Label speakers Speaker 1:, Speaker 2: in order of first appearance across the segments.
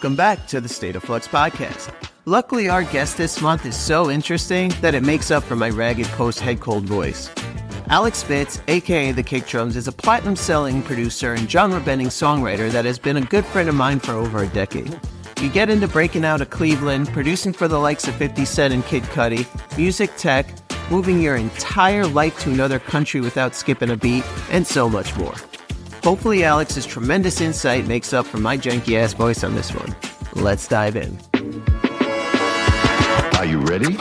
Speaker 1: welcome back to the State of Flux podcast. Luckily, our guest this month is so interesting that it makes up for my ragged post-head cold voice. Alex Spitz, aka the Kickdrums, is a platinum-selling producer and genre-bending songwriter that has been a good friend of mine for over a decade. You get into breaking out of Cleveland, producing for the likes of 50 Cent and Kid Cudi, music tech, moving your entire life to another country without skipping a beat, and so much more. Hopefully Alex's tremendous insight makes up for my janky-ass voice on this one. Let's dive in.
Speaker 2: Are you ready?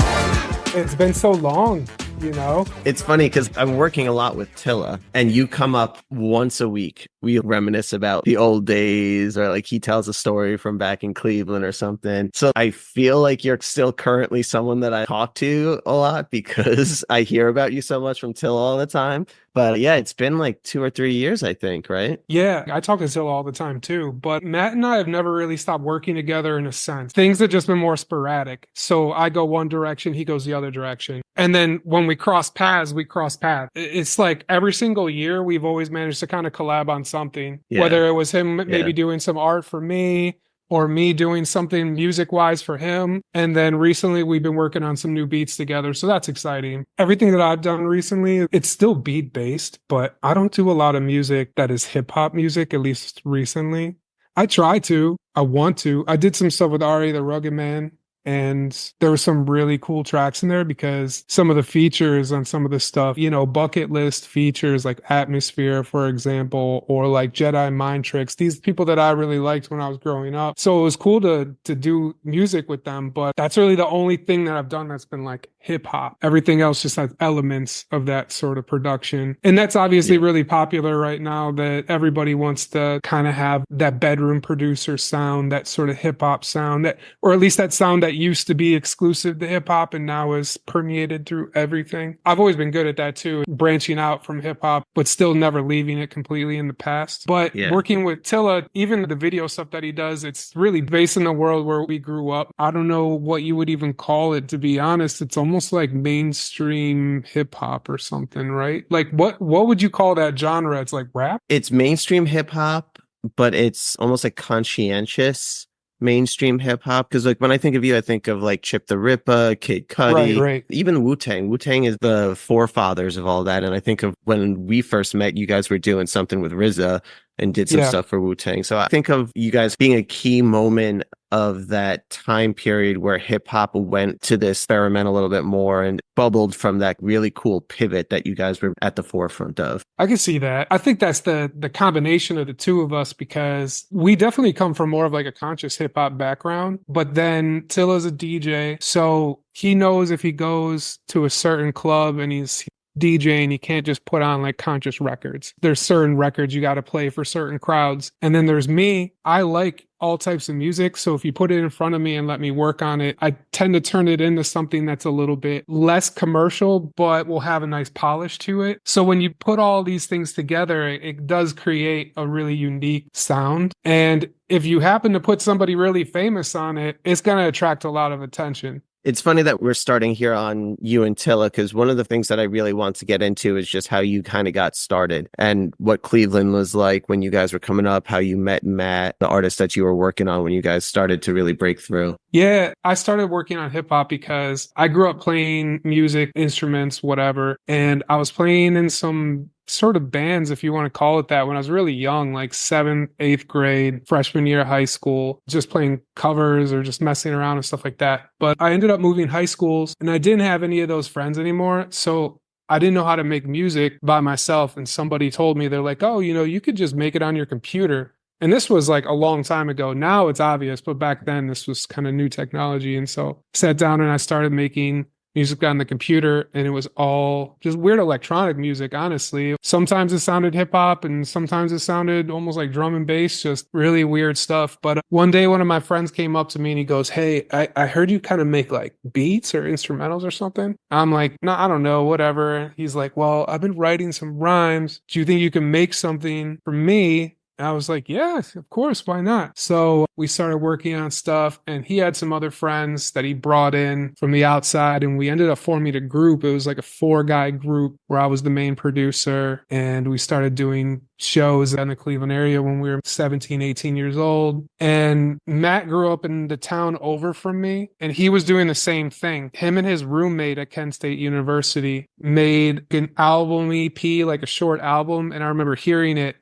Speaker 3: It's been so long, you know?
Speaker 1: It's funny because I'm working a lot with Tilla, and you come up once a week. We reminisce about the old days, or like he tells a story from back in Cleveland or something. So I feel like you're still currently someone that I talk to a lot because I hear about you so much from Tilla all the time. But yeah, it's been like 2 or 3 years, I think, right?
Speaker 3: Yeah, I talk to Zilla all the time too. But Matt and I have never really stopped working together in a sense. Things have just been more sporadic. So I go one direction, he goes the other direction. And then when we cross paths, we cross paths. It's like every single year, we've always managed to kind of collab on something. Yeah. Whether it was him maybe doing some art for me, or me doing something music-wise for him. And then recently we've been working on some new beats together. So that's exciting. Everything that I've done recently, it's still beat-based, but I don't do a lot of music that is hip-hop music, at least recently. I try to. I want to. I did some stuff with Ari, the Rugged Man. And there were some really cool tracks in there because some of the features on some of the stuff, you know, bucket list features like Atmosphere, for example, or like Jedi Mind Tricks, these people that I really liked when I was growing up. So it was cool to do music with them. But that's really the only thing that I've done that's been like hip hop. Everything else just has elements of that sort of production. And that's obviously really popular right now, that everybody wants to kind of have that bedroom producer sound, that sort of hip hop sound, that, or at least that sound that used to be exclusive to hip hop and now is permeated through everything. I've always been good at that too, branching out from hip hop, but still never leaving it completely in the past. But working with Tilla, even the video stuff that he does, it's really based in the world where we grew up. I don't know what you would even call it, to be honest. It's almost like mainstream hip hop or something, right? Like what would you call that genre? It's like rap?
Speaker 1: It's mainstream hip hop, but it's almost like conscientious mainstream hip hop, because like when I think of you, I think of like Chip the Ripper, Kid Cudi, right. Even Wu-Tang. Wu-Tang is the forefathers of all that. And I think of when we first met, you guys were doing something with RZA and did some stuff for Wu-Tang. So I think of you guys being a key moment of that time period where hip hop went to this experiment a little bit more and bubbled from that really cool pivot that you guys were at the forefront of.
Speaker 3: I can see that. I think that's the combination of the two of us, because we definitely come from more of like a conscious hip hop background, but then Tilla's a DJ. So he knows if he goes to a certain club and he's DJing, he can't just put on like conscious records. There's certain records you got to play for certain crowds. And then there's me. I like all types of music. So if you put it in front of me and let me work on it, I tend to turn it into something that's a little bit less commercial, but will have a nice polish to it. So when you put all these things together, it does create a really unique sound. And if you happen to put somebody really famous on it, it's going to attract a lot of attention.
Speaker 1: It's funny that we're starting here on you and Tilla, because one of the things that I really want to get into is just how you kind of got started and what Cleveland was like when you guys were coming up, how you met Matt, the artist that you were working on when you guys started to really break through.
Speaker 3: Yeah, I started working on hip hop because I grew up playing music, instruments, whatever. And I was playing in some sort of bands, if you want to call it that, when I was really young, like 7th, 8th grade, freshman year of high school, just playing covers or just messing around and stuff like that. But I ended up moving high schools and I didn't have any of those friends anymore. So I didn't know how to make music by myself. And somebody told me, they're like, oh, you know, you could just make it on your computer. And this was like a long time ago. Now it's obvious, but back then this was kind of new technology. And so I sat down and I started making music on the computer, and it was all just weird electronic music, honestly. Sometimes it sounded hip hop and sometimes it sounded almost like drum and bass, just really weird stuff. But one day one of my friends came up to me and he goes, hey, I heard you kind of make like beats or instrumentals or something. I'm like, no, I don't know, whatever. He's like, well, I've been writing some rhymes. Do you think you can make something for me And I was like, yeah, of course, why not? So we started working on stuff, and he had some other friends that he brought in from the outside, and we ended up forming a group. It was like a 4-guy group where I was the main producer, and we started doing shows in the Cleveland area when we were 17, 18 years old. And Matt grew up in the town over from me, and he was doing the same thing. Him and his roommate at Kent State University made an album EP, like a short album, and I remember hearing it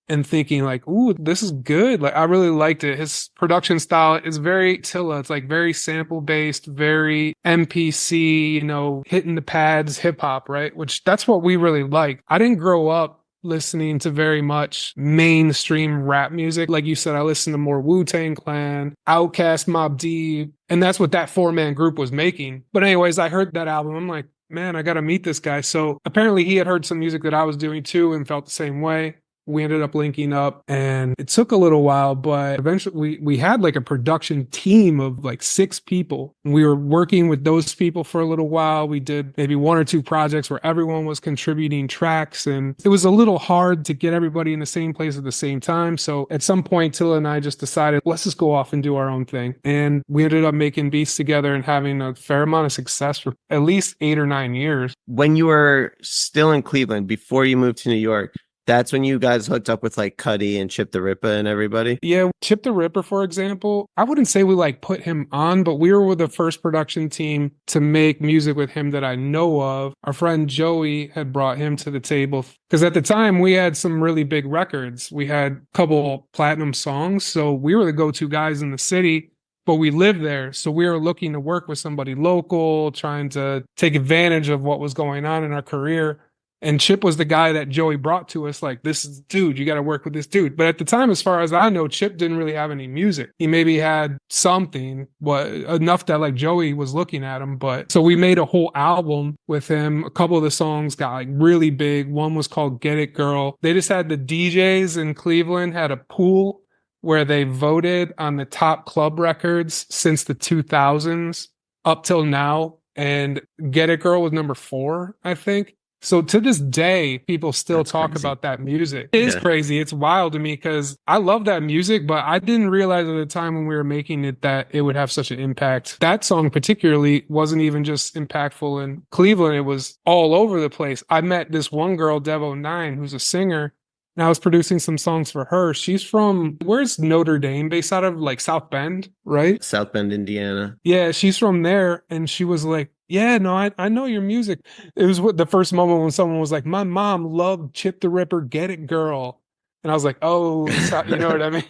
Speaker 3: and thinking like, ooh, this is good. Like I really liked it. His production style is very Tilla. It's like very sample based, very MPC, hitting the pads, hip hop, right? Which that's what we really like. I didn't grow up listening to very much mainstream rap music. Like you said, I listened to more Wu-Tang Clan, Outkast, Mobb Deep, and that's what that 4-man group was making. But anyways, I heard that album. I'm like, man, I got to meet this guy. So apparently he had heard some music that I was doing too and felt the same way. We ended up linking up, and it took a little while, but eventually we had like a production team of like 6 people. We were working with those people for a little while. We did maybe 1 or 2 projects where everyone was contributing tracks, and it was a little hard to get everybody in the same place at the same time. So at some point, Tilla and I just decided, let's just go off and do our own thing. And we ended up making beats together and having a fair amount of success for at least 8 or 9 years.
Speaker 1: When you were still in Cleveland, before you moved to New York, that's when you guys hooked up with like Cuddy and Chip the Ripper and everybody?
Speaker 3: Yeah, Chip the Ripper, for example, I wouldn't say we like put him on, but we were the first production team to make music with him that I know of. Our friend Joey had brought him to the table because at the time we had some really big records. We had a couple platinum songs, so we were the go-to guys in the city. But we lived there, so we were looking to work with somebody local, trying to take advantage of what was going on in our career. And Chip was the guy that Joey brought to us, like, this is dude, you got to work with this dude. But at the time, as far as I know, Chip didn't really have any music. He maybe had something, but enough that like Joey was looking at him. But so we made a whole album with him. A couple of the songs got like really big. One was called Get It Girl. They just had the DJs in Cleveland had a pool where they voted on the top club records since the 2000s up till now. And Get It Girl was number 4, I think. So to this day, people still talk about that music. It is crazy. It's wild to me because I love that music, but I didn't realize at the time when we were making it that it would have such an impact. That song particularly wasn't even just impactful in Cleveland. It was all over the place. I met this one girl, Devo9, who's a singer, and I was producing some songs for her. She's from, where's Notre Dame? Based out of like South Bend, right?
Speaker 1: South Bend, Indiana.
Speaker 3: Yeah, she's from there. And she was like, yeah, no, I know your music. It was the first moment when someone was like, my mom loved Chip the Ripper, Get It Girl. And I was like, oh, you know what I mean?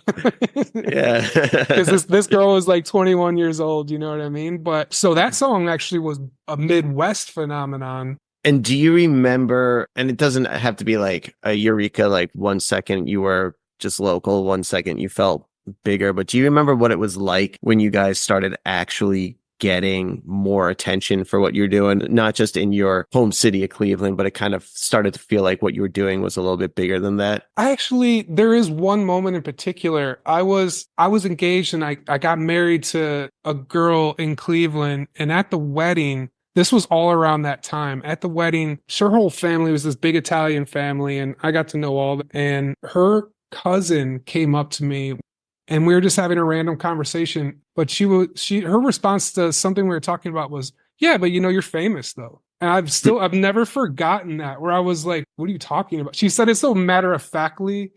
Speaker 1: Yeah.
Speaker 3: Because this girl was like 21 years old, you know what I mean? But so that song actually was a Midwest phenomenon.
Speaker 1: And do you remember, and it doesn't have to be like a eureka, like 1 second you were just local, 1 second you felt bigger, but do you remember what it was like when you guys started actually getting more attention for what you're doing, not just in your home city of Cleveland, but it kind of started to feel like what you were doing was a little bit bigger than that?
Speaker 3: There is one moment in particular. I was engaged and I got married to a girl in Cleveland, and at the wedding, this was all around that time. At the wedding, her whole family was this big Italian family, and I got to know all of them. And her cousin came up to me, and we were just having a random conversation. But her response to something we were talking about was, "Yeah, but you're famous though." And I've never forgotten that. Where I was like, "What are you talking about?" She said it so matter of factly,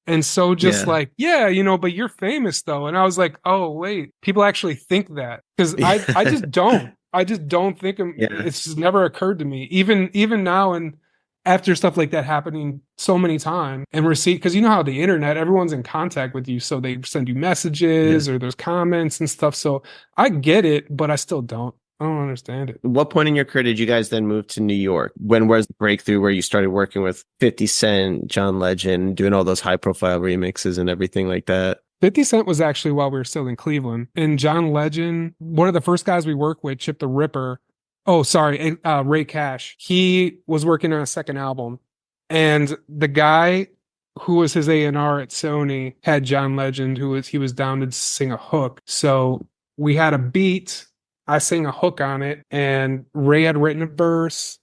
Speaker 3: and so just like, "Yeah, but you're famous though." And I was like, "Oh wait, people actually think that," because I just don't. I just don't think it's just never occurred to me. Even now, and after stuff like that happening so many times and because you know how the internet, everyone's in contact with you, so they send you messages or there's comments and stuff. So I get it, but I still don't. I don't understand it.
Speaker 1: At what point in your career did you guys then move to New York? When was the breakthrough where you started working with 50 Cent, John Legend, doing all those high profile remixes and everything like that?
Speaker 3: 50 Cent was actually while we were still in Cleveland. And John Legend, one of the first guys we worked with, Chip the Ripper. Oh, sorry, Ray Cash. He was working on a second album. And the guy who was his A&R at Sony had John Legend, he was down to sing a hook. So we had a beat. I sang a hook on it. And Ray had written a verse.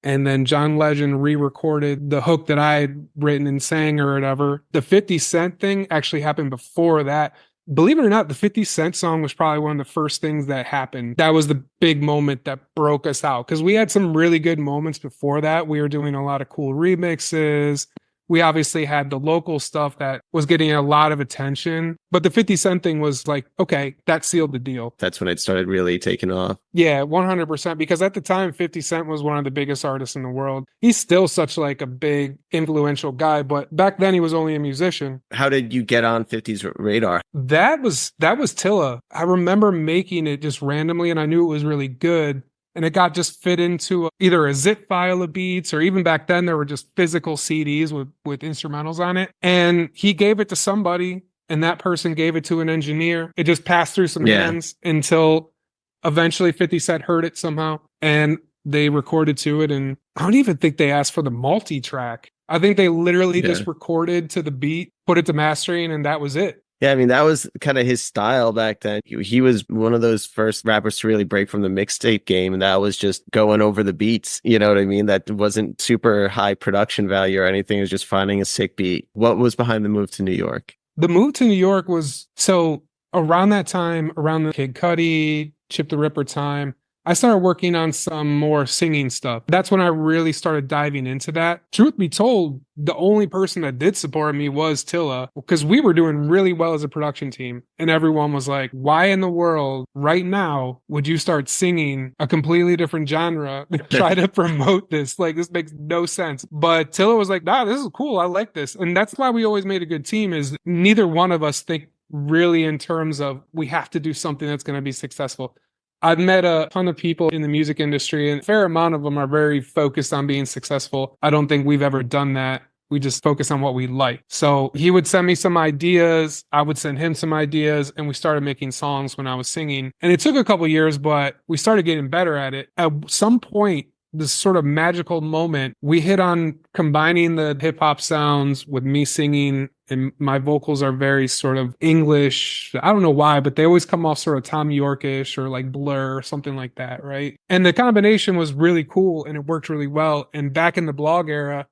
Speaker 3: And then John Legend re-recorded the hook that I had written and sang or whatever. The 50 Cent thing actually happened before that. Believe it or not, the 50 Cent song was probably one of the first things that happened. That was the big moment that broke us out because we had some really good moments before that. We were doing a lot of cool remixes. We obviously had the local stuff that was getting a lot of attention, but the 50 Cent thing was like, okay, that sealed the deal.
Speaker 1: That's when it started really taking off.
Speaker 3: Yeah, 100%. Because at the time, 50 Cent was one of the biggest artists in the world. He's still such like a big influential guy, but back then he was only a musician.
Speaker 1: How did you get on 50's radar?
Speaker 3: That was Tilla. I remember making it just randomly and I knew it was really good. And it got just fit into either a zip file of beats or even back then there were just physical CDs with instrumentals on it. And he gave it to somebody and that person gave it to an engineer. It just passed through some hands until eventually 50 Cent heard it somehow and they recorded to it. And I don't even think they asked for the multi-track. I think they literally just recorded to the beat, put it to mastering, and that was it.
Speaker 1: Yeah, I mean, that was kind of his style back then. He was one of those first rappers to really break from the mixtape game. And that was just going over the beats. You know what I mean? That wasn't super high production value or anything. It was just finding a sick beat. What was behind the move to New York?
Speaker 3: The move to New York was, so around that time, around the Kid Cudi, Chip the Ripper time, I started working on some more singing stuff. That's when I really started diving into that. Truth be told, the only person that did support me was Tilla, because we were doing really well as a production team. And everyone was like, why in the world right now would you start singing a completely different genre and try to promote this? Like, this makes no sense. But Tilla was like, nah, this is cool. I like this. And that's why we always made a good team, is neither one of us think really in terms of we have to do something that's going to be successful. I've met a ton of people in the music industry, and a fair amount of them are very focused on being successful. I don't think we've ever done that. We just focus on what we like. So he would send me some ideas. I would send him some ideas, and we started making songs when I was singing. And it took a couple years, but we started getting better at it. At some point, this sort of magical moment, we hit on combining the hip hop sounds with me singing, and my vocals are very sort of English. I don't know why, but they always come off sort of Tom Yorkish or like Blur or something like that, right? And the combination was really cool and it worked really well. And back in the blog era,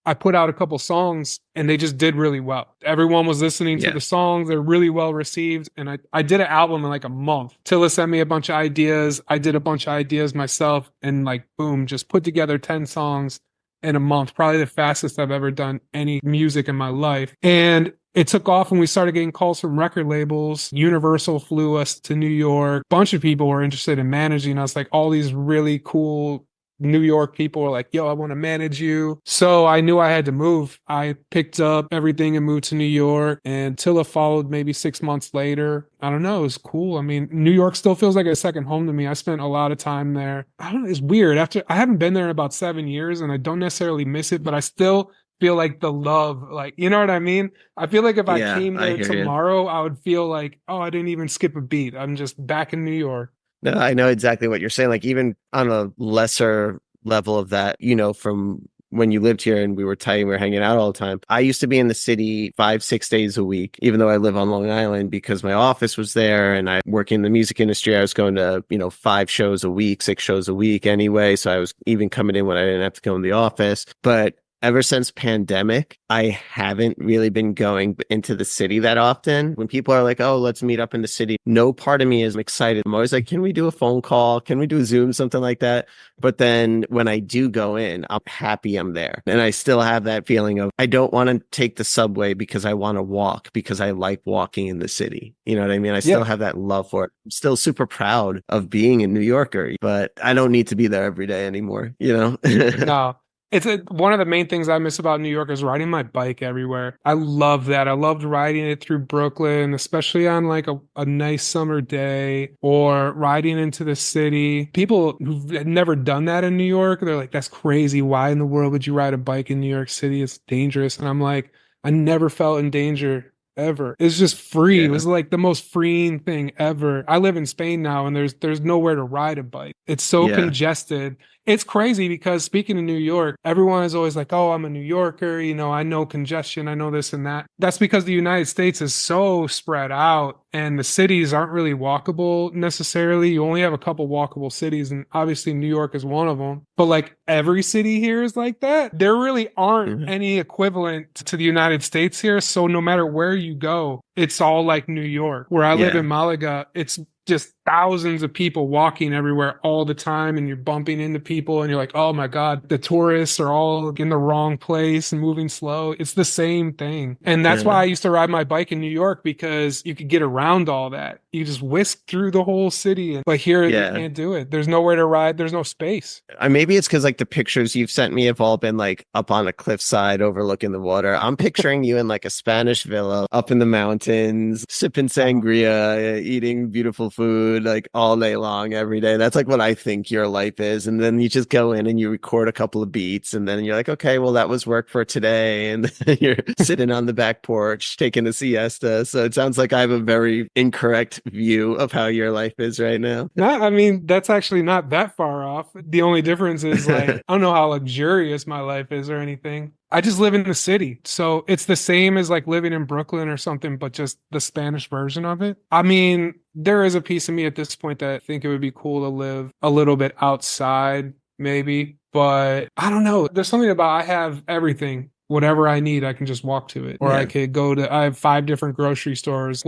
Speaker 3: I put out a couple songs and they just did really well. Everyone was listening to the songs. They're really well received. And I did an album in like a month. Tilla sent me a bunch of ideas. I did a bunch of ideas myself and like, boom, just put together 10 songs in a month. Probably the fastest I've ever done any music in my life. And it took off when we started getting calls from record labels. Universal flew us to New York. A bunch of people were interested in managing us, like all these really cool New York people were like, yo, I want to manage you. So I knew I had to move. I picked up everything and moved to New York, and Tilla followed maybe 6 months later. I don't know. It was cool. I mean, New York still feels like a second home to me. I spent a lot of time there. I don't know. It's weird. I haven't been there in about 7 years and I don't necessarily miss it, but I still feel like the love, like, you know what I mean? I feel like if I came there tomorrow, I would feel like, oh, I didn't even skip a beat. I'm just back in New York.
Speaker 1: No, I know exactly what you're saying. Like, even on a lesser level of that, you know, from when you lived here and we were tight and we were hanging out all the time. I used to be in the city 5-6 days a week, even though I live on Long Island, because my office was there and I work in the music industry. I was going to, 5 shows a week, 6 shows a week anyway. So I was even coming in when I didn't have to go in the office. But ever since pandemic, I haven't really been going into the city that often. When people are like, oh, let's meet up in the city, no part of me is excited. I'm always like, can we do a phone call? Can we do a Zoom, something like that? But then when I do go in, I'm happy I'm there. And I still have that feeling of, I don't want to take the subway because I want to walk, because I like walking in the city. You know what I mean? I still have that love for it. I'm still super proud of being a New Yorker, but I don't need to be there every day anymore,
Speaker 3: No. It's one of the main things I miss about New York is riding my bike everywhere. I love that. I loved riding it through Brooklyn, especially on like a nice summer day, or riding into the city. People who've never done that in New York, they're like, that's crazy. Why in the world would you ride a bike in New York City? It's dangerous. And I'm like, I never felt in danger ever. It's just free. Yeah. It was like the most freeing thing ever. I live in Spain now and there's nowhere to ride a bike. It's so congested. It's crazy because speaking of New York, everyone is always like, oh, I'm a New Yorker. I know congestion. I know this and that. That's because the United States is so spread out and the cities aren't really walkable necessarily. You only have a couple walkable cities, and obviously New York is one of them. But like every city here is like that. There really aren't any equivalent to the United States here. So no matter where you go, it's all like New York. Where I live in Malaga, it's just thousands of people walking everywhere all the time, and you're bumping into people and you're like, oh my God, the tourists are all in the wrong place and moving slow. It's the same thing. And that's why I used to ride my bike in New York, because you could get around all that. You just whisk through the whole city. But here, you can't do it. There's nowhere to ride. There's no space.
Speaker 1: Maybe it's because like the pictures you've sent me have all been like up on a cliffside overlooking the water. I'm picturing you in like a Spanish villa up in the mountains, sipping sangria, eating beautiful food like all day long every day. That's like what I think your life is. And then you just go in and you record a couple of beats, and then you're like, okay, well, that was work for today. And then you're sitting on the back porch taking a siesta. So it sounds like I have a very incorrect view of how your life is right now.
Speaker 3: I mean, that's actually not that far off. The only difference is like, I don't know how luxurious my life is or anything. I just live in the city. So it's the same as like living in Brooklyn or something, but just the Spanish version of it. I mean, there is a piece of me at this point that I think it would be cool to live a little bit outside, maybe. But I don't know. There's something about I have everything. Whatever I need, I can just walk to it. Or I could I have 5 different grocery stores,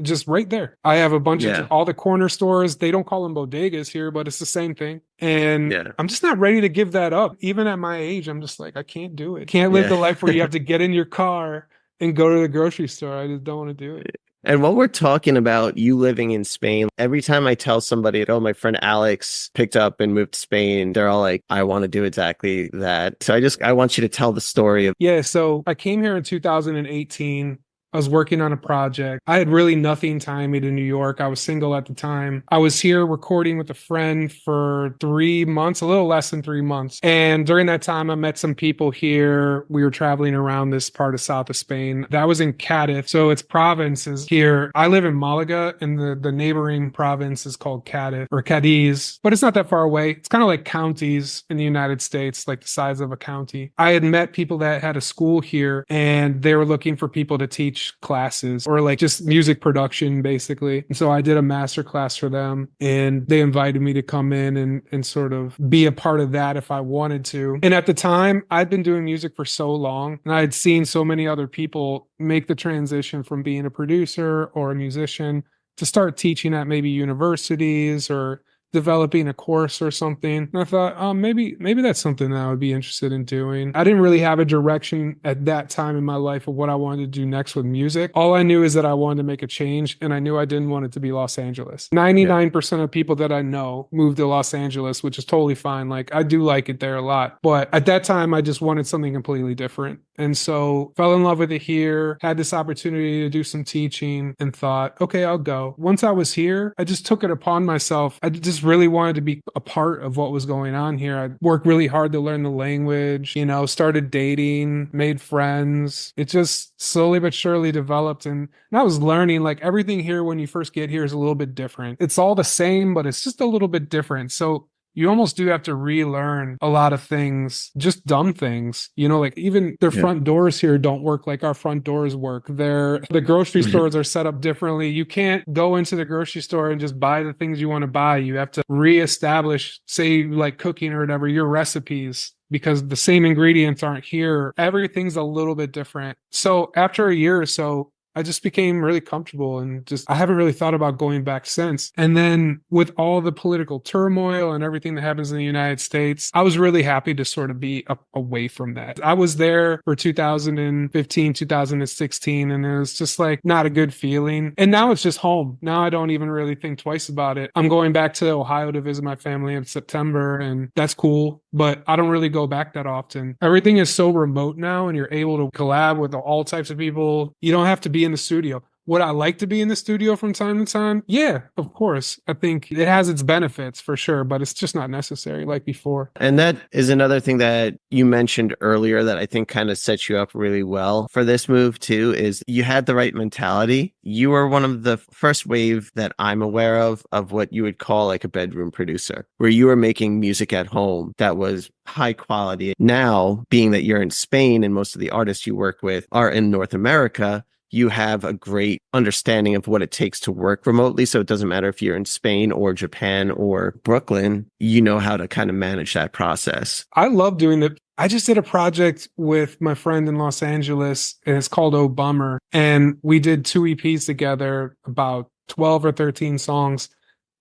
Speaker 3: just right there. I have a bunch of all the corner stores. They don't call them bodegas here, but it's the same thing. And I'm just not ready to give that up. Even at my age, I'm just like, I can't do it. Can't live the life where you have to get in your car and go to the grocery store. I just don't want to do it.
Speaker 1: And while we're talking about you living in Spain, every time I tell somebody, oh, my friend Alex picked up and moved to Spain, they're all like, I want to do exactly that. So I want you to tell the story of.
Speaker 3: Yeah, so I came here in 2018. I was working on a project. I had really nothing tying me to New York. I was single at the time. I was here recording with a friend for 3 months, a little less than 3 months. And during that time, I met some people here. We were traveling around this part of south of Spain. That was in Cadiz. So it's provinces here. I live in Malaga, and the neighboring province is called Cadiz or Cadiz, but it's not that far away. It's kind of like counties in the United States, like the size of a county. I had met people that had a school here, and they were looking for people to teach classes or like just music production basically. And so I did a master class for them, and they invited me to come in and sort of be a part of that if I wanted to. And at the time, I'd been doing music for so long, and I had seen so many other people make the transition from being a producer or a musician to start teaching at maybe universities or developing a course or something. And I thought, oh, maybe that's something that I would be interested in doing. I didn't really have a direction at that time in my life of what I wanted to do next with music. All I knew is that I wanted to make a change, and I knew I didn't want it to be Los Angeles. 99% of people that I know moved to Los Angeles, which is totally fine. Like, I do like it there a lot. But at that time, I just wanted something completely different. And so fell in love with it here, had this opportunity to do some teaching, and thought, okay, I'll go. Once I was here, I just took it upon myself. I just really wanted to be a part of what was going on here. I worked really hard to learn the language, started dating, made friends. It just slowly but surely developed. And I was learning, like, everything here when you first get here is a little bit different. It's all the same, but it's just a little bit different. So you almost do have to relearn a lot of things, just dumb things. Like even their front doors here don't work like our front doors work. The grocery stores are set up differently. You can't go into the grocery store and just buy the things you want to buy. You have to reestablish, say like cooking or whatever, your recipes, because the same ingredients aren't here. Everything's a little bit different. So after a year or so, I just became really comfortable, and I haven't really thought about going back since. And then with all the political turmoil and everything that happens in the United States, I was really happy to sort of be away from that. I was there for 2015, 2016, and it was just like not a good feeling. And now it's just home. Now I don't even really think twice about it. I'm going back to Ohio to visit my family in September, and that's cool, but I don't really go back that often. Everything is so remote now, and you're able to collab with all types of people. You don't have to be in the studio. Would I like to be in the studio from time to time? Yeah, of course. I think it has its benefits for sure, but it's just not necessary like before.
Speaker 1: And that is another thing that you mentioned earlier that I think kind of sets you up really well for this move too, is you had the right mentality. You were one of the first wave that I'm aware of what you would call like a bedroom producer, where you were making music at home that was high quality. Now, being that you're in Spain and most of the artists you work with are in North America, you have a great understanding of what it takes to work remotely. So it doesn't matter if you're in Spain or Japan or Brooklyn, you know how to kind of manage that process.
Speaker 3: I love doing that. I just did a project with my friend in Los Angeles, and it's called Oh Bummer. And we did 2 EPs together, about 12 or 13 songs.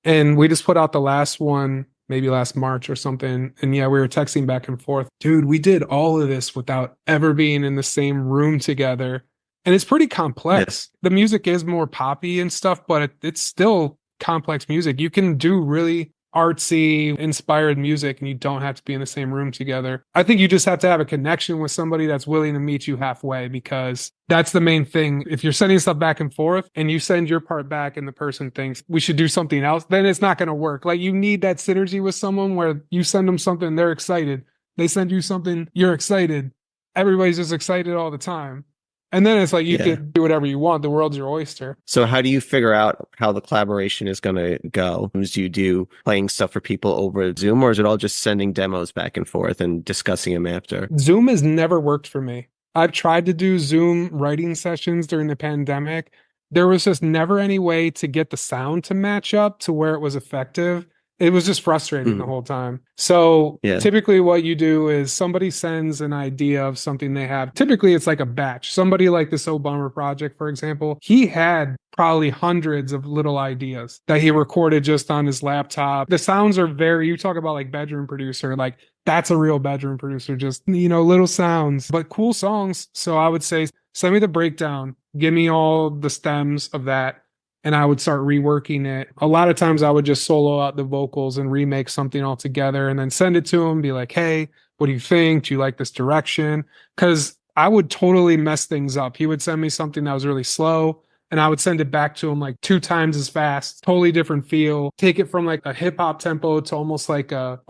Speaker 3: And we just put out the last one, maybe last March or something. And yeah, we were texting back and forth. Dude, we did all of this without ever being in the same room together. And it's pretty complex. The music is more poppy and stuff, but it's still complex music. You can do really artsy, inspired music, and you don't have to be in the same room together. I think you just have to have a connection with somebody that's willing to meet you halfway, because that's the main thing. If you're sending stuff back and forth and you send your part back and the person thinks we should do something else, then it's not going to work. Like, you need that synergy with someone where you send them something, they're excited. They send you something, you're excited. Everybody's just excited all the time. And then it's like you can do whatever you want. The world's your oyster.
Speaker 1: So how do you figure out how the collaboration is going to go? Do you do playing stuff for people over Zoom, or is it all just sending demos back and forth and discussing them after?
Speaker 3: Zoom has never worked for me. I've tried to do Zoom writing sessions during the pandemic. There was just never any way to get the sound to match up to where it was effective. It was just frustrating the whole time. So typically what you do is somebody sends an idea of something they have. Typically it's like a batch. Somebody like this Oh Bummer project, for example, he had probably hundreds of little ideas that he recorded just on his laptop. The sounds are you talk about like bedroom producer, like that's a real bedroom producer, just, little sounds, but cool songs. So I would say, send me the breakdown, give me all the stems of that, and I would start reworking it. A lot of times I would just solo out the vocals and remake something all together and then send it to him, be like, hey, what do you think? Do you like this direction? Because I would totally mess things up. He would send me something that was really slow, and I would send it back to him like 2 times as fast, totally different feel. Take it from like a hip hop tempo to almost like a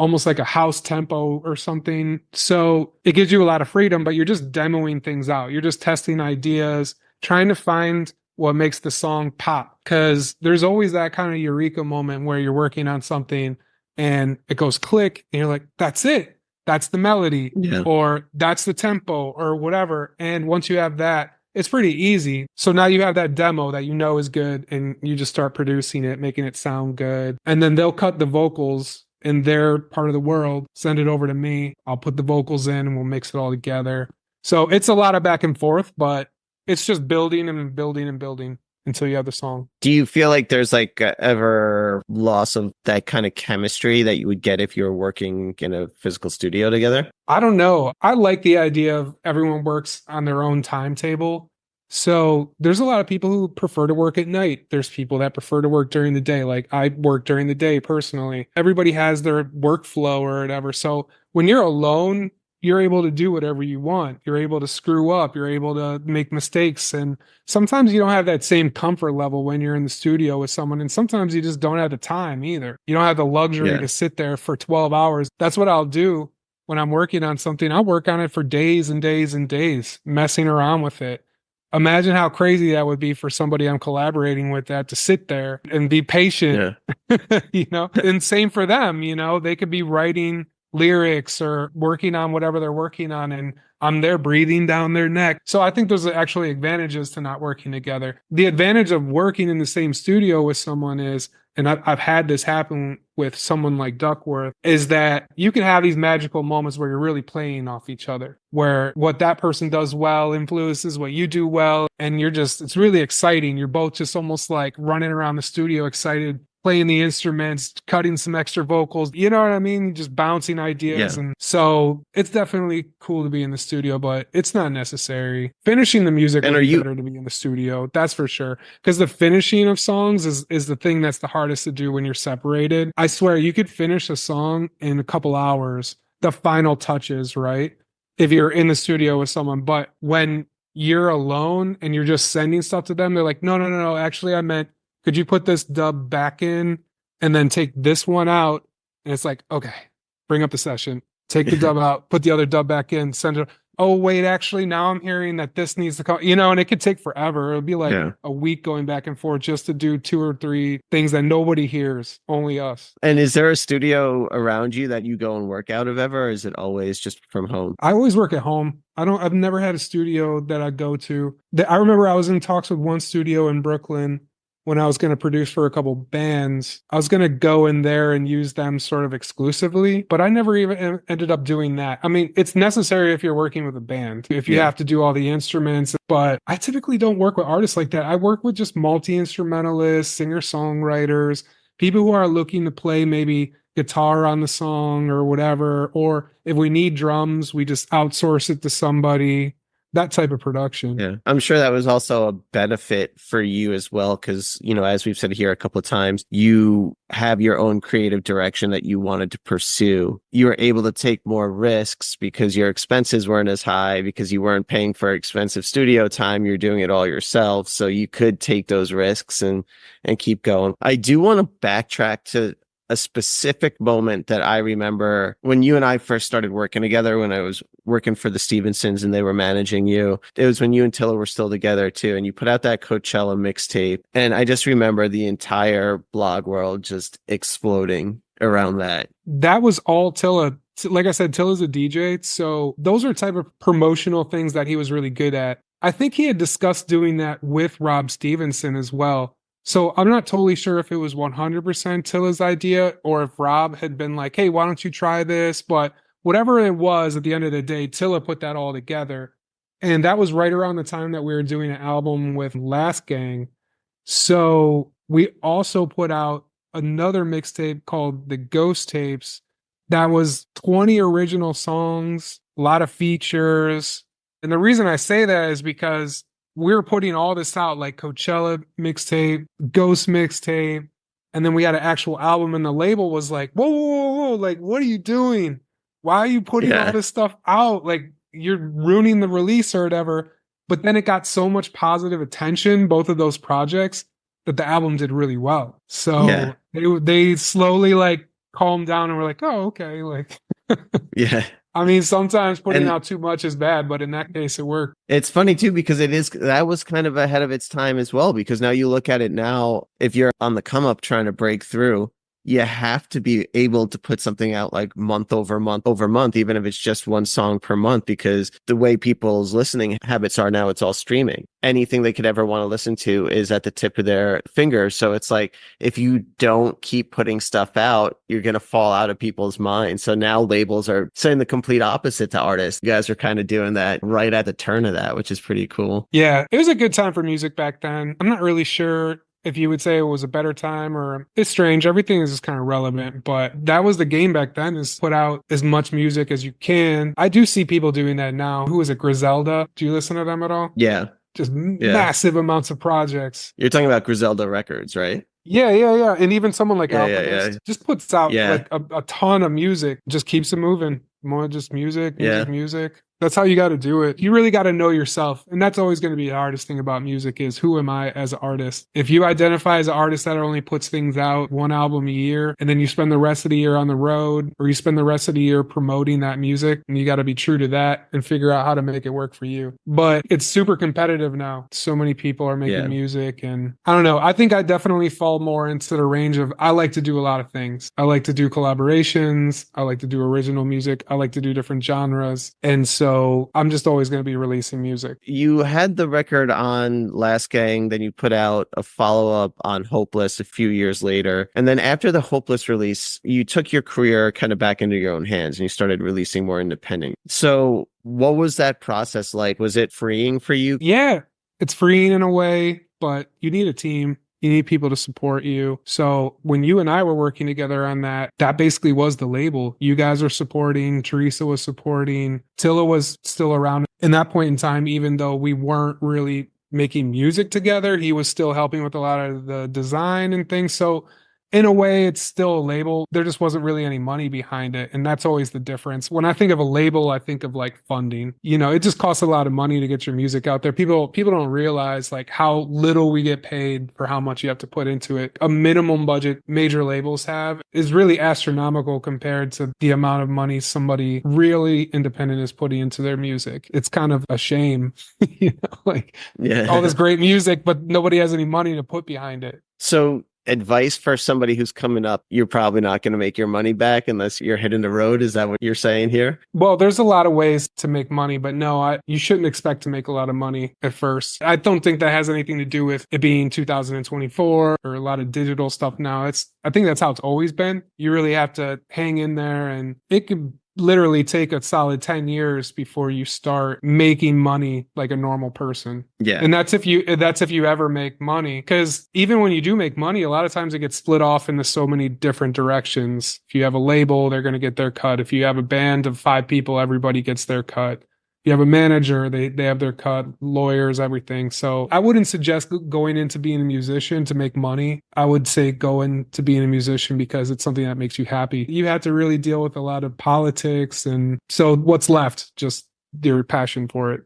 Speaker 3: house tempo or something. So it gives you a lot of freedom, but you're just demoing things out. You're just testing ideas, trying to find what makes the song pop, because there's always that kind of eureka moment where you're working on something and it goes click and you're like, that's it, that's the melody, or that's the tempo or whatever. And once you have that, it's pretty easy. So now you have that demo that is good, and you just start producing it, making it sound good, and then they'll cut the vocals in their part of the world, send it over to me, I'll put the vocals in, and we'll mix it all together. So it's a lot of back and forth, but it's just building and building and building until you have the song.
Speaker 1: Do you feel like there's like ever loss of that kind of chemistry that you would get if you were working in a physical studio together?
Speaker 3: I don't know. I like the idea of everyone works on their own timetable. So there's a lot of people who prefer to work at night. There's people that prefer to work during the day. Like I work during the day personally. Everybody has their workflow or whatever. So when you're alone, you're able to do whatever you want. You're able to screw up. You're able to make mistakes. And sometimes you don't have that same comfort level when you're in the studio with someone. And sometimes you just don't have the time either. You don't have the luxury to sit there for 12 hours. That's what I'll do when I'm working on something. I'll work on it for days and days and days, messing around with it. Imagine how crazy that would be for somebody I'm collaborating with, that to sit there and be patient, and same for them. They could be writing lyrics or working on whatever they're working on, and I'm there breathing down their neck. So I think there's actually advantages to not working together. The advantage of working in the same studio with someone is, and I've had this happen with someone like Duckworth, is that you can have these magical moments where you're really playing off each other, where what that person does well influences what you do well, and it's really exciting. You're both just almost like running around the studio excited, playing the instruments, cutting some extra vocals, you know what I mean? Just bouncing ideas. And so it's definitely cool to be in the studio, but it's not necessary. Finishing the music would be better to be in the studio, that's for sure. Because the finishing of songs is the thing that's the hardest to do when you're separated. I swear, you could finish a song in a couple hours, the final touches, right? If you're in the studio with someone. But when you're alone and you're just sending stuff to them, they're like, no, no, no, no. Actually, I meant, could you put this dub back in and then take this one out? And it's like, okay, bring up the session, take the dub out, put the other dub back in, send it. Oh, wait, actually, now I'm hearing that this needs to come, and it could take forever. It'll be like
Speaker 1: Yeah.
Speaker 3: a week going back and forth just to do 2 or 3 things that nobody hears, only us.
Speaker 1: And is there a studio around you that you go and work out of ever, or is it always just from home?
Speaker 3: I always work at home. I've never had a studio that I go to. I remember I was in talks with one studio in Brooklyn when I was going to produce for a couple bands. I was going to go in there and use them sort of exclusively, but I never even ended up doing that. I mean, it's necessary if you're working with a band, if you have to do all the instruments, but I typically don't work with artists like that. I work with just multi-instrumentalists, singer-songwriters, people who are looking to play maybe guitar on the song or whatever, or if we need drums, we just outsource it to somebody. That type of production.
Speaker 1: Yeah. I'm sure that was also a benefit for you as well, because, as we've said here a couple of times, you have your own creative direction that you wanted to pursue. You were able to take more risks because your expenses weren't as high, because you weren't paying for expensive studio time. You're doing it all yourself. So you could take those risks and keep going. I do want to backtrack to a specific moment that I remember when you and I first started working together, when I was working for the Stevensons and they were managing you. It was when you and Tilla were still together too. And you put out that Coachella mixtape. And I just remember the entire blog world just exploding around that.
Speaker 3: That was all Tilla. Like I said, Tilla's a DJ. So those are type of promotional things that he was really good at. I think he had discussed doing that with Rob Stevenson as well. So I'm not totally sure if it was 100% Tilla's idea or if Rob had been like, hey, why don't you try this? But whatever it was, at the end of the day, Tilla put that all together. And that was right around the time that we were doing an album with Last Gang. So we also put out another mixtape called The Ghost Tapes. That was 20 original songs, a lot of features. And the reason I say that is because we're putting all this out, like Coachella mixtape, Ghost mixtape, and then we had an actual album, and the label was like, whoa, whoa, whoa, whoa, like, what are you doing? Why are you putting all this stuff out? Like, you're ruining the release or whatever. But then it got so much positive attention, both of those projects, that the album did really well. So they slowly like calmed down and were like, oh, okay. Like,
Speaker 1: yeah.
Speaker 3: I mean, sometimes putting out too much is bad, but in that case, it worked.
Speaker 1: It's funny too, because that was kind of ahead of its time as well, because now you look at it now, if you're on the come up trying to break through, you have to be able to put something out like month over month over month, even if it's just one song per month, because the way people's listening habits are now, it's all streaming. Anything they could ever want to listen to is at the tip of their finger. So it's like, if you don't keep putting stuff out, you're going to fall out of people's minds. So now labels are saying the complete opposite to artists. You guys are kind of doing that right at the turn of that, which is pretty cool.
Speaker 3: Yeah, it was a good time for music back then. I'm not really sure if you would say it was a better time, or it's strange. Everything is just kind of relevant, but that was the game back then, is put out as much music as you can. I do see people doing that now. Who is it? Griselda? Do you listen to them at all?
Speaker 1: Yeah.
Speaker 3: Just massive amounts of projects.
Speaker 1: You're talking about Griselda Records, right?
Speaker 3: Yeah. And even someone like Alchemist just puts out like a ton of music, just keeps it moving. More just music. That's how you got to do it. You really got to know yourself. And that's always going to be the hardest thing about music, is who am I as an artist? If you identify as an artist that only puts things out one album a year, and then you spend the rest of the year on the road, or you spend the rest of the year promoting that music, and you got to be true to that and figure out how to make it work for you. But it's super competitive now. So many people are making music, and I don't know. I think I definitely fall more into the range of, I like to do a lot of things. I like to do collaborations. I like to do original music. I like to do different genres. And so I'm just always going to be releasing music.
Speaker 1: You had the record on Last Gang, then you put out a follow-up on Hopeless a few years later. And then after the Hopeless release, you took your career kind of back into your own hands and you started releasing more independent. So what was that process like? Was it freeing for you?
Speaker 3: Yeah, it's freeing in a way, but you need a team. You need people to support you. So when you and I were working together on that basically was the label. You guys were supporting, Teresa was supporting, Tilla was still around in that point in time, even though we weren't really making music together. He was still helping with a lot of the design and things. So in a way, it's still a label. There just wasn't really any money behind it. And that's always the difference. When I think of a label, I think of like funding. You know, it just costs a lot of money to get your music out there. People don't realize like how little we get paid for how much you have to put into it. A minimum budget major labels have is really astronomical compared to the amount of money somebody really independent is putting into their music. It's kind of a shame, you know, like all this great music, but nobody has any money to put behind it.
Speaker 1: So advice for somebody who's coming up, you're probably not going to make your money back unless you're hitting the road. Is that what you're saying here?
Speaker 3: Well, there's a lot of ways to make money, but no, you shouldn't expect to make a lot of money at first. I don't think that has anything to do with it being 2024 or a lot of digital stuff now. I think that's how it's always been. You really have to hang in there, and it could literally take a solid 10 years before you start making money like a normal person.
Speaker 1: Yeah.
Speaker 3: And that's if you ever make money. Because even when you do make money, a lot of times it gets split off into so many different directions. If you have a label, they're going to get their cut. If you have a band of 5 people, everybody gets their cut. You have a manager, they have their cut, lawyers, everything. So I wouldn't suggest going into being a musician to make money. I would say go into being a musician because it's something that makes you happy. You have to really deal with a lot of politics. And so what's left? Just your passion for it.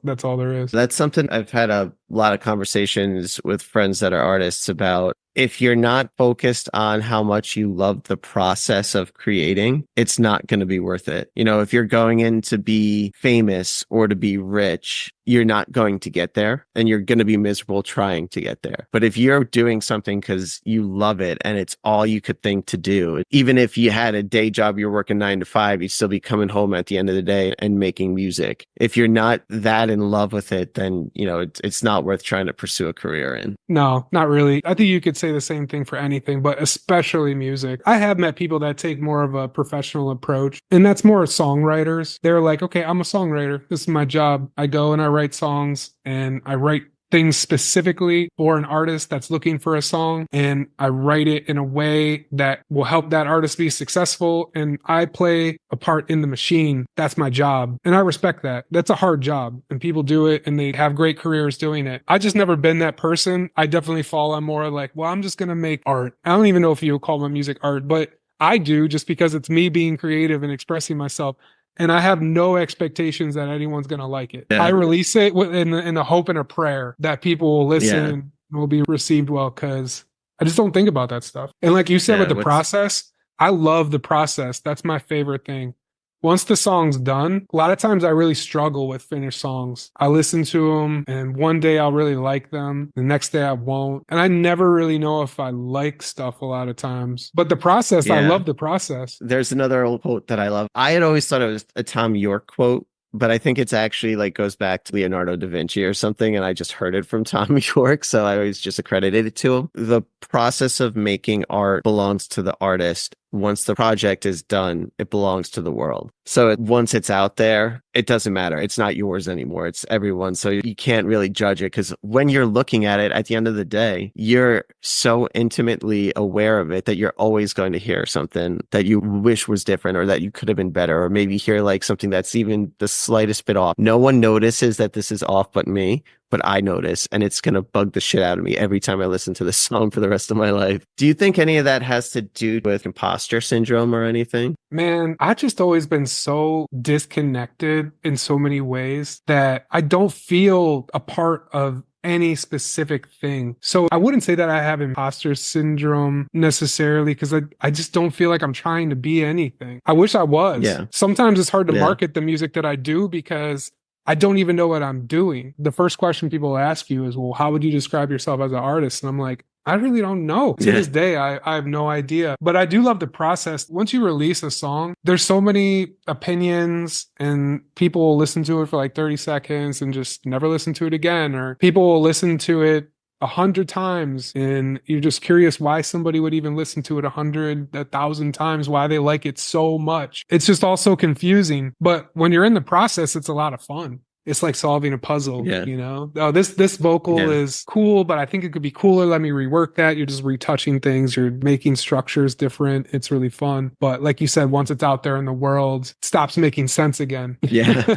Speaker 3: That's all there is.
Speaker 1: That's something I've had a lot of conversations with friends that are artists about. If you're not focused on how much you love the process of creating, it's not going to be worth it. You know, if you're going in to be famous or to be rich, you're not going to get there and you're going to be miserable trying to get there. But if you're doing something because you love it and it's all you could think to do, even if you had a day job, you're working 9 to 5, you'd still be coming home at the end of the day and making music. If you're not that in love with it, then, you know, it's not worth trying to pursue a career in.
Speaker 3: No, not really. I think you could say the same thing for anything, but especially music. I have met people that take more of a professional approach, and that's more songwriters. They're like, okay, I'm a songwriter. This is my job. I go and I write songs, and I write things specifically for an artist that's looking for a song, and I write it in a way that will help that artist be successful, and I play a part in the machine. That's my job, and I respect that. That's a hard job, and people do it, and they have great careers doing it. I just never been that person. I definitely fall on more like, well, I'm just gonna make art. I don't even know if you would call my music art, but I do, just because it's me being creative and expressing myself. And I have no expectations that anyone's going to like it. Yeah. I release it in the hope and a prayer that people will listen and will be received well, because I just don't think about that stuff. And like you said, with the process, I love the process. That's my favorite thing. Once the song's done, a lot of times I really struggle with finished songs. I listen to them, and one day I'll really like them. The next day I won't. And I never really know if I like stuff a lot of times. But the process, I love the process.
Speaker 1: There's another old quote that I love. I had always thought it was a Tom York quote, but I think it's actually like goes back to Leonardo da Vinci or something. And I just heard it from Tom York, so I always just accredited it to him. The process of making art belongs to the artist. Once the project is done, it belongs to the world. So once it's out there, it doesn't matter. It's not yours anymore. It's everyone's. So you can't really judge it, because when you're looking at it at the end of the day, you're so intimately aware of it that you're always going to hear something that you wish was different, or that you could have been better, or maybe hear like something that's even the slightest bit off. No one notices that this is off but me. But I notice, and it's going to bug the shit out of me every time I listen to this song for the rest of my life. Do you think any of that has to do with imposter syndrome or anything?
Speaker 3: Man, I've just always been so disconnected in so many ways that I don't feel a part of any specific thing. So I wouldn't say that I have imposter syndrome necessarily, because I just don't feel like I'm trying to be anything. I wish I was. Yeah. Sometimes it's hard to market the music that I do because I don't even know what I'm doing. The first question people ask you is, well, how would you describe yourself as an artist? And I'm like, I really don't know. To this day, I have no idea. But I do love the process. Once you release a song, there's so many opinions, and people will listen to it for like 30 seconds and just never listen to it again. Or people will listen to it 100 times, and you're just curious why somebody would even listen to it 100, 1,000 times, why they like it so much. It's just all so confusing. But when you're in the process, it's a lot of fun. It's like solving a puzzle, you know? Oh, this vocal is cool, but I think it could be cooler. Let me rework that. You're just retouching things. You're making structures different. It's really fun. But like you said, once it's out there in the world, it stops making sense again.
Speaker 1: Yeah.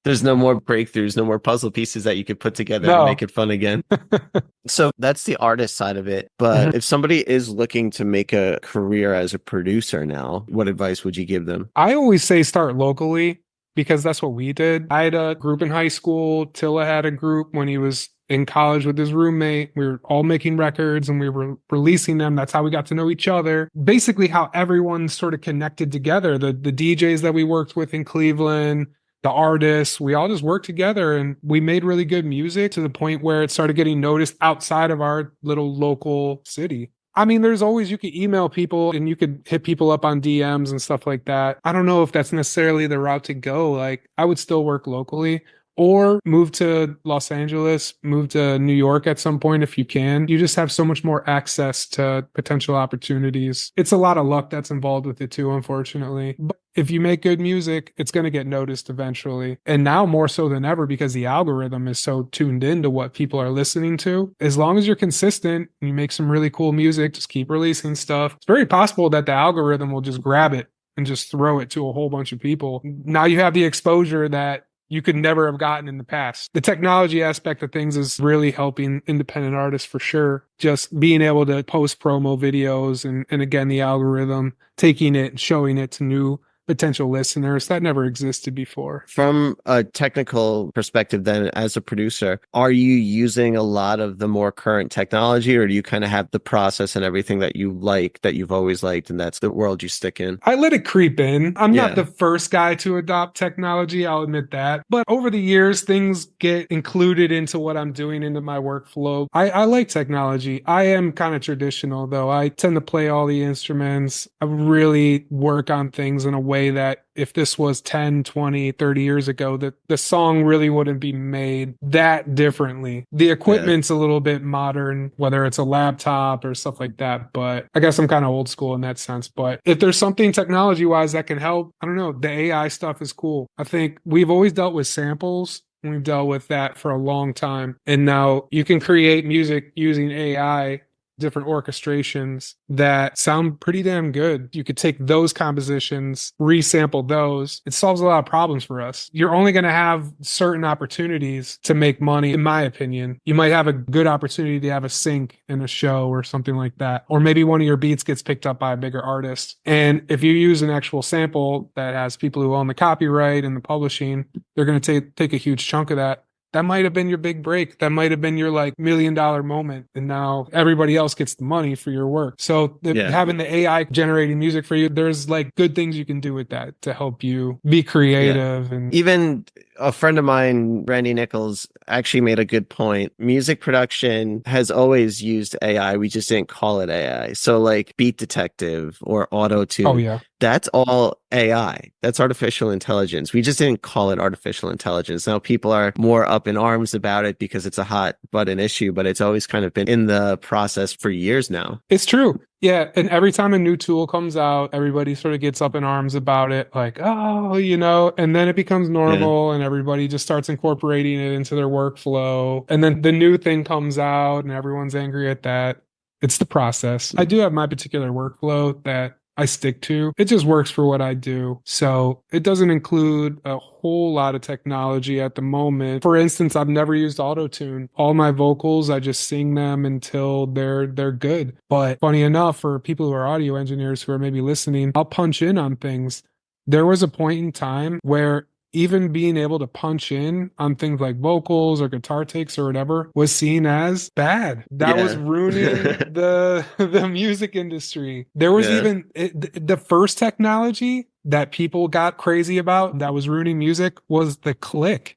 Speaker 1: There's no more breakthroughs, no more puzzle pieces that you could put together and
Speaker 3: No.
Speaker 1: make it fun again. So that's the artist side of it.
Speaker 3: Mhm.
Speaker 1: But if somebody is looking to make a career as a producer now, what advice would you give them?
Speaker 3: I always say start locally because that's what we did. I had a group in high school. Tilla had a group when he was in college with his roommate. We were all making records and we were releasing them. That's how we got to know each other. Basically, how everyone sort of connected together. The DJs that we worked with in Cleveland, the artists, we all just worked together and we made really good music to the point where it started getting noticed outside of our little local city. I mean, there's always, you could email people and you could hit people up on DMs and stuff like that. I don't know if that's necessarily the route to go. Like, I would still work locally or move to Los Angeles, move to New York at some point if you can. You just have so much more access to potential opportunities. It's a lot of luck that's involved with it too, unfortunately. But if you make good music, it's going to get noticed eventually. And now more so than ever because the algorithm is so tuned into what people are listening to. As long as you're consistent and you make some really cool music, just keep releasing stuff. It's very possible that the algorithm will just grab it and just throw it to a whole bunch of people. Now you have the exposure that you could never have gotten in the past. The technology aspect of things is really helping independent artists for sure. Just being able to post promo videos and again, the algorithm, taking it and showing it to new potential listeners that never existed before.
Speaker 1: From a technical perspective, then, as a producer, are you using a lot of the more current technology, or do you kind of have the process and everything that you like, that you've always liked, and that's the world you stick in?
Speaker 3: I let it creep in. I'm
Speaker 1: Yeah.
Speaker 3: not the first guy to adopt technology, I'll admit that. But over the years, things get included into what I'm doing into my workflow. I like technology. I am kind of traditional, though. I tend to play all the instruments. I really work on things in a way that if this was 10, 20, 30 years ago, that the song really wouldn't be made that differently. The equipment's a little bit modern, whether it's a laptop or stuff like that. But I guess I'm kind of old school in that sense. But if there's something technology wise that can help, I don't know, the AI stuff is cool. I think we've always dealt with samples. We've dealt with that for a long time. And now you can create music using AI, different orchestrations that sound pretty damn good. You could take those compositions, resample those. It solves a lot of problems for us. You're only going to have certain opportunities to make money, in my opinion. You might have a good opportunity to have a sync in a show or something like that. Or maybe one of your beats gets picked up by a bigger artist. And if you use an actual sample that has people who own the copyright and the publishing, they're going to take a huge chunk of that. That might have been your big break. That might have been your like $1 million moment. And now everybody else gets the money for your work. So having the AI generating music for you, there's like good things you can do with that to help you be creative. And
Speaker 1: even a friend of mine, Randy Nichols, actually made a good point. Music production has always used AI. We just didn't call it AI. So like Beat Detective or Auto Tune.
Speaker 3: Oh, yeah.
Speaker 1: That's all AI. That's artificial intelligence. We just didn't call it artificial intelligence. Now people are more up in arms about it because it's a hot button issue, but it's always kind of been in the process for years now.
Speaker 3: It's true. Yeah. And every time a new tool comes out, everybody sort of gets up in arms about it. Like, oh, and then it becomes normal and everybody just starts incorporating it into their workflow. And then the new thing comes out and everyone's angry at that. It's the process. I do have my particular workflow that I stick to. It just works for what I do. So it doesn't include a whole lot of technology at the moment. For instance, I've never used auto-tune. All my vocals, I just sing them until they're good. But funny enough, for people who are audio engineers who are maybe listening, I'll punch in on things. There was a point in time where even being able to punch in on things like vocals or guitar takes or whatever was seen as bad. That was ruining the music industry. There was even the first technology that people got crazy about that was ruining music was the click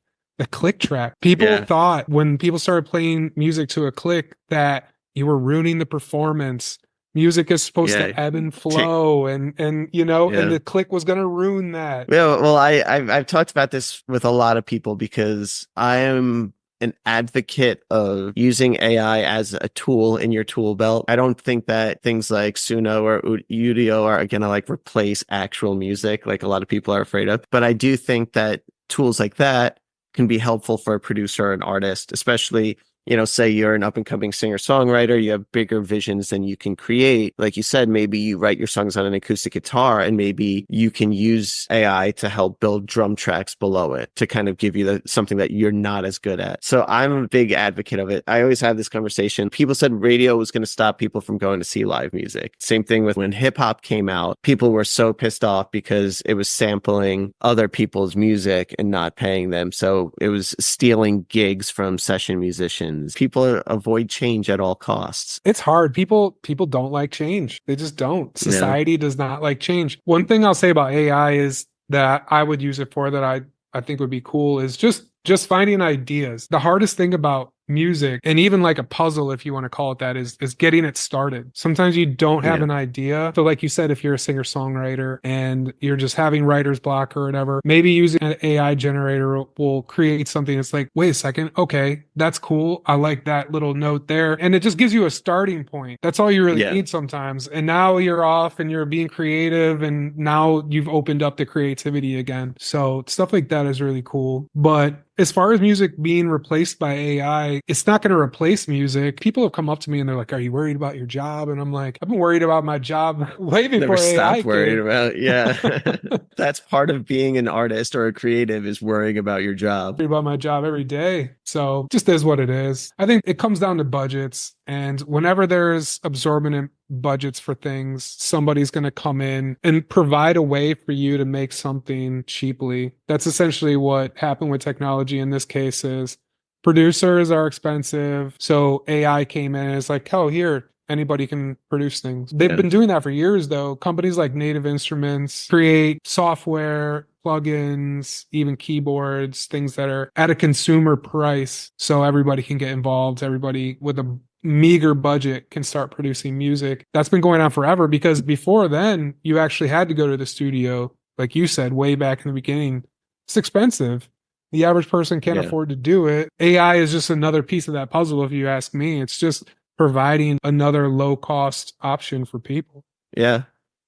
Speaker 3: track. People thought when people started playing music to a click that you were ruining the performance. Music is supposed to ebb and flow, and and the click was going to ruin that.
Speaker 1: Yeah, well, I've talked about this with a lot of people because I am an advocate of using AI as a tool in your tool belt. I don't think that things like Suno or Udio are going to like replace actual music like a lot of people are afraid of. But I do think that tools like that can be helpful for a producer or an artist, especially say you're an up and coming singer songwriter, you have bigger visions than you can create. Like you said, maybe you write your songs on an acoustic guitar and maybe you can use AI to help build drum tracks below it to kind of give you something that you're not as good at. So I'm a big advocate of it. I always have this conversation. People said radio was going to stop people from going to see live music. Same thing with when hip hop came out. People were so pissed off because it was sampling other people's music and not paying them. So it was stealing gigs from session musicians. People avoid change at all costs.
Speaker 3: It's hard. People don't like change. They just don't. Society does not like change. One thing I'll say about AI is that I would use it for that I think would be cool is just finding ideas. The hardest thing about music, and even like a puzzle, if you want to call it that, is getting it started. Sometimes you don't have an idea. So like you said, if you're a singer-songwriter and you're just having writer's block or whatever, maybe using an AI generator will create something that's like, wait a second, okay, that's cool. I like that little note there. And it just gives you a starting point. That's all you really need sometimes. And now you're off and you're being creative, and now you've opened up the creativity again. So stuff like that is really cool. But as far as music being replaced by AI, it's not going to replace music. People have come up to me and they're like, "Are you worried about your job?" And I'm like, "I've been worried about my job way before
Speaker 1: Never
Speaker 3: AI
Speaker 1: stopped worried about. Yeah, that's part of being an artist or a creative is worrying about your job.
Speaker 3: Worried about my job every day. So just is what it is. I think it comes down to budgets. And whenever there's absorbent budgets for things, somebody's going to come in and provide a way for you to make something cheaply. That's essentially what happened with technology in this case is producers are expensive. So AI came in and it's like, oh, here, anybody can produce things. They've been doing that for years, though. Companies like Native Instruments create software, plugins, even keyboards, things that are at a consumer price. So everybody can get involved. Everybody with a meager budget can start producing music. That's been going on forever because before then, you actually had to go to the studio. Like you said, way back in the beginning, it's expensive. The average person can't afford to do it. AI is just another piece of that puzzle, if you ask me. It's just providing another low-cost option for people.
Speaker 1: Yeah.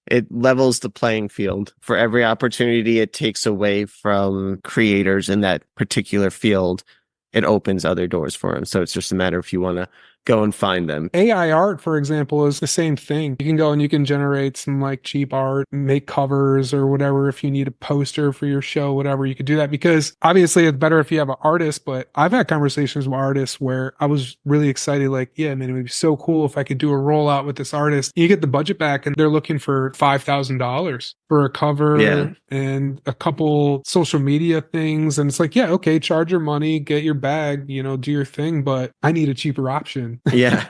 Speaker 1: It levels the playing field. For every opportunity it takes away from creators in that particular field, it opens other doors for them. So it's just a matter if you want to go and find them.
Speaker 3: AI art, for example, is the same thing. You can go and you can generate some like cheap art, make covers or whatever. If you need a poster for your show, whatever, you could do that because obviously it's better if you have an artist. But I've had conversations with artists where I was really excited, like, yeah, man, it would be so cool if I could do a rollout with this artist. You get the budget back and they're looking for $5,000 for a cover and a couple social media things. And it's like, yeah, okay, charge your money, get your bag, do your thing, but I need a cheaper option.
Speaker 1: Yeah.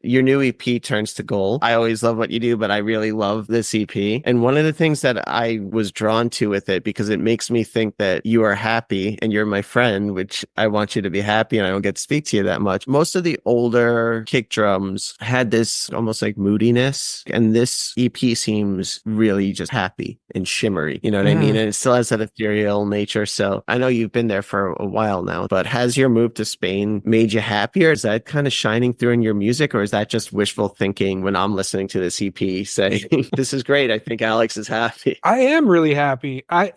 Speaker 1: Your new EP turns to gold. I always love what you do, but I really love this EP. And one of the things that I was drawn to with it, because it makes me think that you are happy and you're my friend, which I want you to be happy and I don't get to speak to you that much. Most of the older Kickdrums had this almost like moodiness. And this EP seems really just happy and shimmery. You know what I mean? And it still has that ethereal nature. So I know you've been there for a while now, but has your move to Spain made you happier? Is that kind of shining through in your music, or is that just wishful thinking when I'm listening to this EP saying, this is great, I think Alex is happy?
Speaker 3: I am really happy. I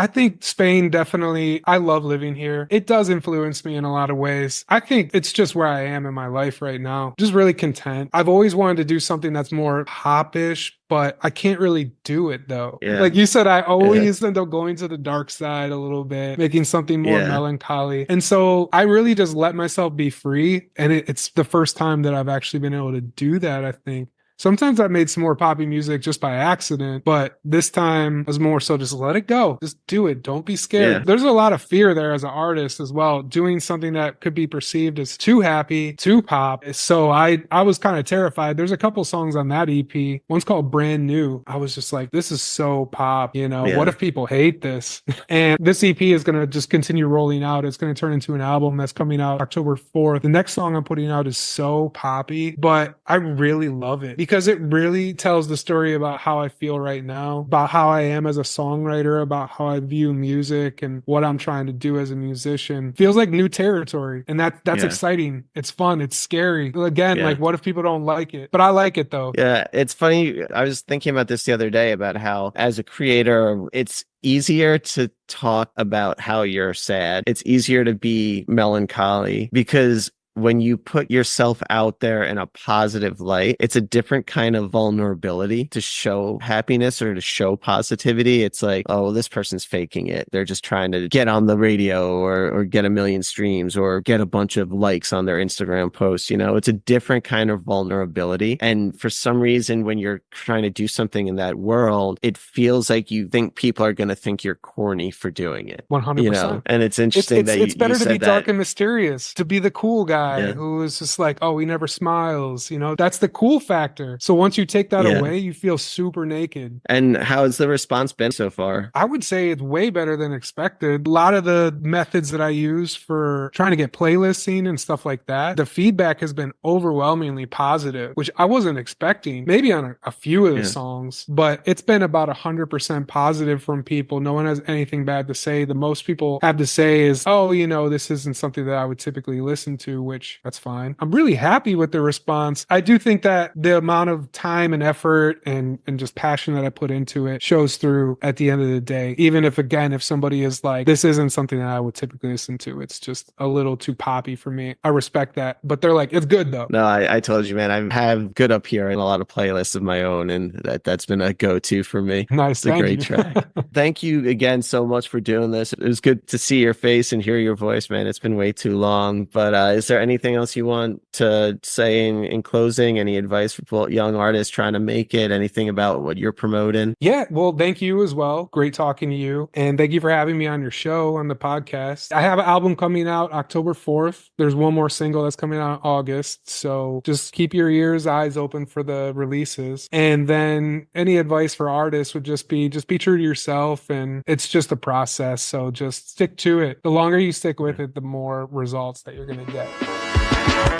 Speaker 3: think Spain definitely, I love living here. It does influence me in a lot of ways. I think it's just where I am in my life right now. Just really content. I've always wanted to do something that's more pop-ish, but I can't really do it though. Like you said, I always end up going to the dark side a little bit, making something more melancholy. And so I really just let myself be free. And it's the first time that I've actually been able to do that, I think. Sometimes I've made some more poppy music just by accident, but this time was more so just let it go. Just do it. Don't be scared. There's a lot of fear there as an artist as well, doing something that could be perceived as too happy, too pop. So I was kind of terrified. There's a couple songs on that EP. One's called Brand New. I was just like, this is so pop, what if people hate this? And this EP is going to just continue rolling out. It's going to turn into an album that's coming out October 4th. The next song I'm putting out is so poppy, but I really love it because it really tells the story about how I feel right now, about how I am as a songwriter, about how I view music and what I'm trying to do as a musician. Feels like new territory. And that's exciting. It's fun. It's scary. Again, like what if people don't like it? But I like it though.
Speaker 2: Yeah, it's funny. I was thinking about this the other day about how as a creator, it's easier to talk about how you're sad. It's easier to be melancholy because when you put yourself out there in a positive light, it's a different kind of vulnerability to show happiness or to show positivity. It's like, oh, this person's faking it. They're just trying to get on the radio or get a million streams or get a bunch of likes on their Instagram posts. You know, it's a different kind of vulnerability. And for some reason, when you're trying to do something in that world, it feels like you think people are going to think you're corny for doing it.
Speaker 3: 100%.
Speaker 2: You know? And it's interesting
Speaker 3: it's better to be dark
Speaker 2: that.
Speaker 3: And mysterious, to be the cool guy who is just like, oh, he never smiles. You know, that's the cool factor. So once you take that away, you feel super naked.
Speaker 2: And how has the response been so far?
Speaker 3: I would say it's way better than expected. A lot of the methods that I use for trying to get playlists seen and stuff like that, the feedback has been overwhelmingly positive, which I wasn't expecting. Maybe on a few of the songs, but it's been about 100% positive from people. No one has anything bad to say. The most people have to say is, oh, you know, this isn't something that I would typically listen to, which that's fine. I'm really happy with the response. I do think that the amount of time and effort and just passion that I put into it shows through at the end of the day. Even if, again, if somebody is like, this isn't something that I would typically listen to, it's just a little too poppy for me. I respect that. But they're like, it's good though.
Speaker 2: No, I told you, man, I have Good Up Here and a lot of playlists of my own, and that's been a go-to for me.
Speaker 3: Nice.
Speaker 2: It's a great track. Thank you again so much for doing this. It was good to see your face and hear your voice, man. It's been way too long. But is there anything else you want to say in closing? Any advice for young artists trying to make it? Anything about what you're promoting?
Speaker 3: Yeah, well, thank you as well. Great talking to you. And thank you for having me on your show, on the podcast. I have an album coming out October 4th. There's one more single that's coming out in August. So just keep your eyes open for the releases. And then any advice for artists would just be true to yourself. And it's just a process. So just stick to it. The longer you stick with it, the more results that you're going to get.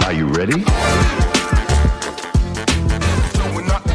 Speaker 4: Are you ready? No, we're not.